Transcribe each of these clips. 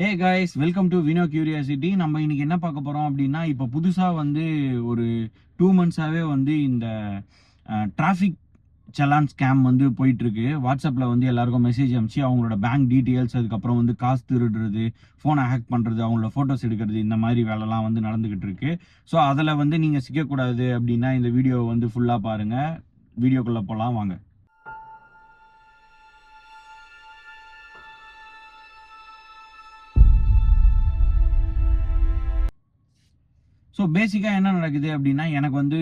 Hey guys, welcome to Vino curiosity. நம்ம இன்னைக்கு என்ன பார்க்க போறோம் அப்படின்னா, இப்போ புதுசா வந்து ஒரு 2 மந்த்ஸாவே வந்து இந்த டிராஃபிக் சலான் ஸ்கேம் வந்து போயிட்டு இருக்கு. வாட்ஸ்அப்ல வந்து எல்லாருக்கும் மெசேஜ் அனுப்பிச்சு அவங்களோட பேங்க் டீட்டெயில்ஸ், அதுக்கப்புறம் வந்து காசு திருடுறது, ஃபோனை ஹேக் பண்றது, அவங்களோட ஃபோட்டோஸ் எடுக்கிறது, இந்த மாதிரி வேலைலாம் வந்து நடந்துகிட்டு இருக்கு. ஸோ அதில் வந்து நீங்கள் சிக்கக்கூடாது அப்படின்னா இந்த வீடியோ வந்து ஃபுல்லாக பாருங்க. வீடியோக்குள்ளே போகலாம் வாங்க. ஸோ பேசிக்கா என்ன நடக்குது அப்படின்னா, எனக்கு வந்து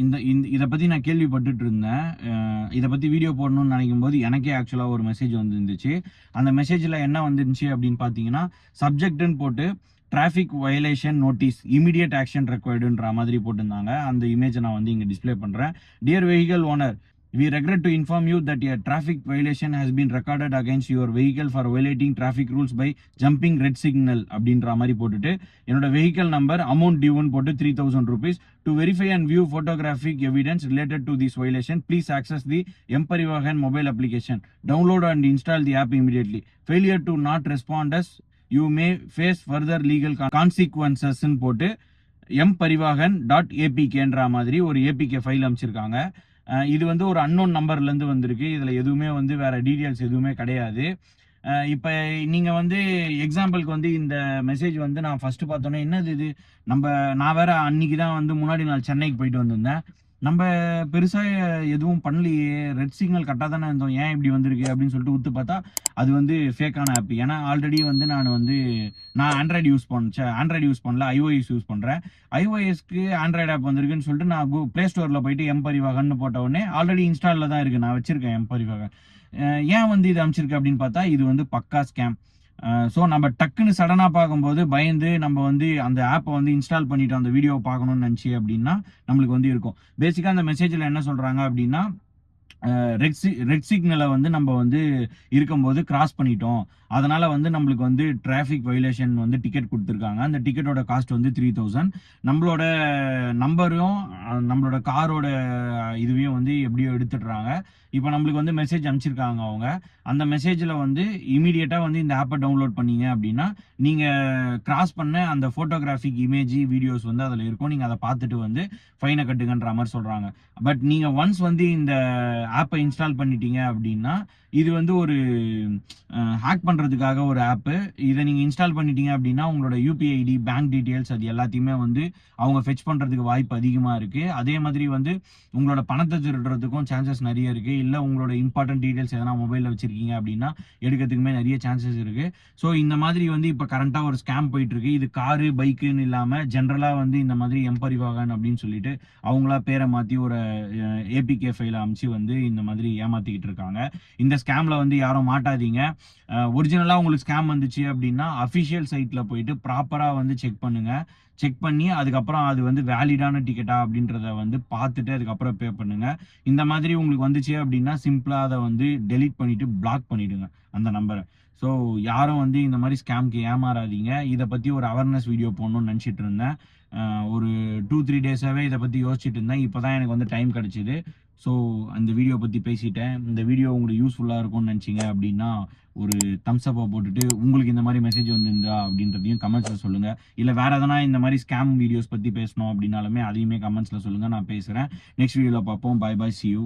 இந்த இந்த இத பத்தி நான் கேள்விப்பட்டுட்டு இருந்தேன். இத பத்தி வீடியோ போடணும்னு நினைக்கும்போது, எனக்கே ஆக்சுவலா ஒரு மெசேஜ் வந்துருந்துச்சு. அந்த மெசேஜ்ல என்ன வந்துருந்துச்சு அப்படின்னு பார்த்தீங்கன்னா, சப்ஜெக்ட்ன்னு போட்டு traffic violation notice immediate action ரெக்வயர்டுன்ற மாதிரி போட்டிருந்தாங்க. அந்த இமேஜ நான் வந்து இங்க டிஸ்ப்ளே பண்றேன். Dear vehicle owner, we regret to inform you that a traffic violation has been recorded against your vehicle for violating traffic rules by jumping red signal அப்படின்ற மாதிரி போட்டுட்டு, என்னோட வெஹிக்கல் நம்பர், அமௌண்ட் டியூன்னு போட்டு 3000 rupees. To verify and view photographic evidence related to this violation, please access the M-Parivahan mobile application. Download and install the app immediately. Failure to not respond us, you may face further legal consequences ன்னு போட்டு mparivahan.apkன்ற மாதிரி ஒரு APK file அமைச்சிருக்காங்க. இது வந்து ஒரு unknown நம்பர்லேருந்து வந்திருக்கு. இதில் எதுவுமே வந்து வேற டீட்டெயில்ஸ் எதுவுமே கிடையாது. இப்போ நீங்கள் வந்து எக்ஸாம்பிளுக்கு வந்து இந்த மெசேஜ் வந்து நான் ஃபஸ்ட்டு பார்த்தோன்னே என்னது இது, நான் வேற அன்னைக்கு தான் வந்து முன்னாடி நாள் சென்னைக்கு போயிட்டு வந்திருந்தேன். நம்ம பெருசாக எதுவும் பண்ணலையே, ரெட் சிக்னல் கரெக்டாக தானே இருந்தோம், ஏன் இப்படி வந்திருக்கு அப்படின்னு சொல்லிட்டு உத்து பார்த்தா அது வந்து ஃபேக்கான ஆப். ஏன்னா ஆல்ரெடி வந்து நான் ஆண்ட்ராய்டு யூஸ் பண்ணல, ஐஓஎஸ் யூஸ் பண்ணுறேன். ஐஓஎஸ்க்கு ஆண்ட்ராய்டு ஆப் வந்திருக்குன்னு சொல்லிட்டு நான் ப்ளே ஸ்டோரில் போயிட்டு எம்பரிவாகன்னு போட்ட உடனே ஆல்ரெடி இன்ஸ்டாலில் தான் இருக்குது, நான் வச்சிருக்கேன் எம்பரிவாகன். ஏன் வந்து இது அமைச்சிருக்கு அப்படின்னு பார்த்தா இது வந்து பக்கா ஸ்கேம். ஸோ நம்ம டக்குன்னு சடனாக பார்க்கும்போது பயந்து நம்ம வந்து அந்த ஆப்பை வந்து இன்ஸ்டால் பண்ணிட்டு அந்த வீடியோவை பார்க்கணும்னு நினச்சி அப்படின்னா நம்மளுக்கு வந்து இருக்கும். பேசிக்காக அந்த மெசேஜில் என்ன சொல்கிறாங்க அப்படின்னா, ரெட் சிக்னலை வந்து நம்ம வந்து இருக்கும்போது கிராஸ் பண்ணிட்டோம், அதனால வந்து நம்மளுக்கு வந்து டிராஃபிக் வயலேஷன் வந்து டிக்கெட் கொடுத்துருக்காங்க. அந்த டிக்கெட்டோட காஸ்ட் வந்து 3000. நம்மளோட நம்பரும் நம்மளோட காரோட இதுவையும் வந்து எப்படியோ எடுத்துடுறாங்க. இப்போ நம்மளுக்கு வந்து மெசேஜ் அனுப்பிச்சிருக்காங்க அவங்க. அந்த மெசேஜில் வந்து இமீடியட்டாக வந்து இந்த ஆப்பை டவுன்லோட் பண்ணீங்க அப்படின்னா நீங்கள் கிராஸ் பண்ண அந்த ஃபோட்டோகிராஃபிக் இமேஜ் வீடியோஸ் வந்து அதில் இருக்கும். நீங்கள் அதை பார்த்துட்டு வந்து ஃபைனை கட்டுங்கன்ற மாதிரி சொல்கிறாங்க. பட் நீங்கள் ஒன்ஸ் வந்து இந்த ஆப்பை இன்ஸ்டால் பண்ணிட்டீங்க அப்படின்னா இது வந்து ஒரு ஹேக் பண்ணுறதுக்காக ஒரு ஆப்பு. இதை நீங்கள் இன்ஸ்டால் பண்ணிட்டீங்க அப்படின்னா உங்களோட யூபிஐ ஐடி, பேங்க் டீட்டெயில்ஸ், அது எல்லாத்தையுமே வந்து அவங்க ஃபெச் பண்ணுறதுக்கு வாய்ப்பு அதிகமாக இருக்குது. அதே மாதிரி வந்து உங்களோட பணத்தை திருடுறதுக்கும் சான்சஸ் நிறைய இருக்குது. இல்லை உங்களோட இம்பார்ட்டன்ட் டீட்டெயில்ஸ் எதனா மொபைலில் வச்சுருக்கீங்க அப்படின்னா எடுக்கிறதுக்குமே நிறைய சான்சஸ் இருக்குது. ஸோ இந்த மாதிரி வந்து இப்போ கரண்ட்டாக ஒரு ஸ்கேம் போயிட்டுருக்கு. இது காரு பைக்குன்னு இல்லாமல் ஜென்ரலாக வந்து இந்த மாதிரி எம்பரிவாகன் அப்படின்னு சொல்லிட்டு அவங்களா பேரை மாற்றி ஒரு ஏபிகே ஃபைலை அமைச்சு வந்து இந்த மாதிரி ஏமாற்றிக்கிட்டு இருக்காங்க. இந்த ஸ்கேமில் வந்து யாரும் மாட்டாதீங்க. ஒரிஜினலாக உங்களுக்கு ஸ்கேம் வந்துச்சு அப்படின்னா அஃபிஷியல் சைட்டில் போயிட்டு ப்ராப்பராக வந்து செக் பண்ணுங்கள். செக் பண்ணி அதுக்கப்புறம் அது வந்து வேலிடான டிக்கெட்டா அப்படின்றத வந்து பார்த்துட்டு அதுக்கப்புறம் பே பண்ணுங்கள். இந்த மாதிரி உங்களுக்கு வந்துச்சு அப்படின்னா சிம்பிளாக அதை வந்து டெலீட் பண்ணிவிட்டு பிளாக் பண்ணிவிடுங்க அந்த நம்பரை. ஸோ யாரும் வந்து இந்த மாதிரி ஸ்கேம்க்கு ஏமாறாதீங்க. இதை பற்றி ஒரு அவேர்னஸ் வீடியோ போடணும்னு நினச்சிட்டு இருந்தேன். ஒரு 2-3 டேஸாகவே இதை பற்றி யோசிச்சுட்டு இருந்தேன். இப்போ தான் எனக்கு வந்து டைம் கிடச்சிது. ஸோ அந்த வீடியோ பற்றி பேசிட்டேன். இந்த வீடியோ உங்களுக்கு யூஸ்ஃபுல்லாக இருக்கும்னு நினச்சிங்க அப்படின்னா ஒரு தம்ஸ் அப்பை போட்டுட்டு உங்களுக்கு இந்த மாதிரி மெசேஜ் வந்துருந்தா அப்படின்றதையும் கமெண்ட்ஸில் சொல்லுங்கள். இல்லை வேறு எதனா இந்த மாதிரி ஸ்கேம் வீடியோஸ் பற்றி பேசணும் அப்படின்னாலுமே அதையுமே கமெண்ட்ஸில் சொல்லுங்கள், நான் பேசுகிறேன். நெக்ஸ்ட் வீடியோவில் பார்ப்போம். Bye bye, see you.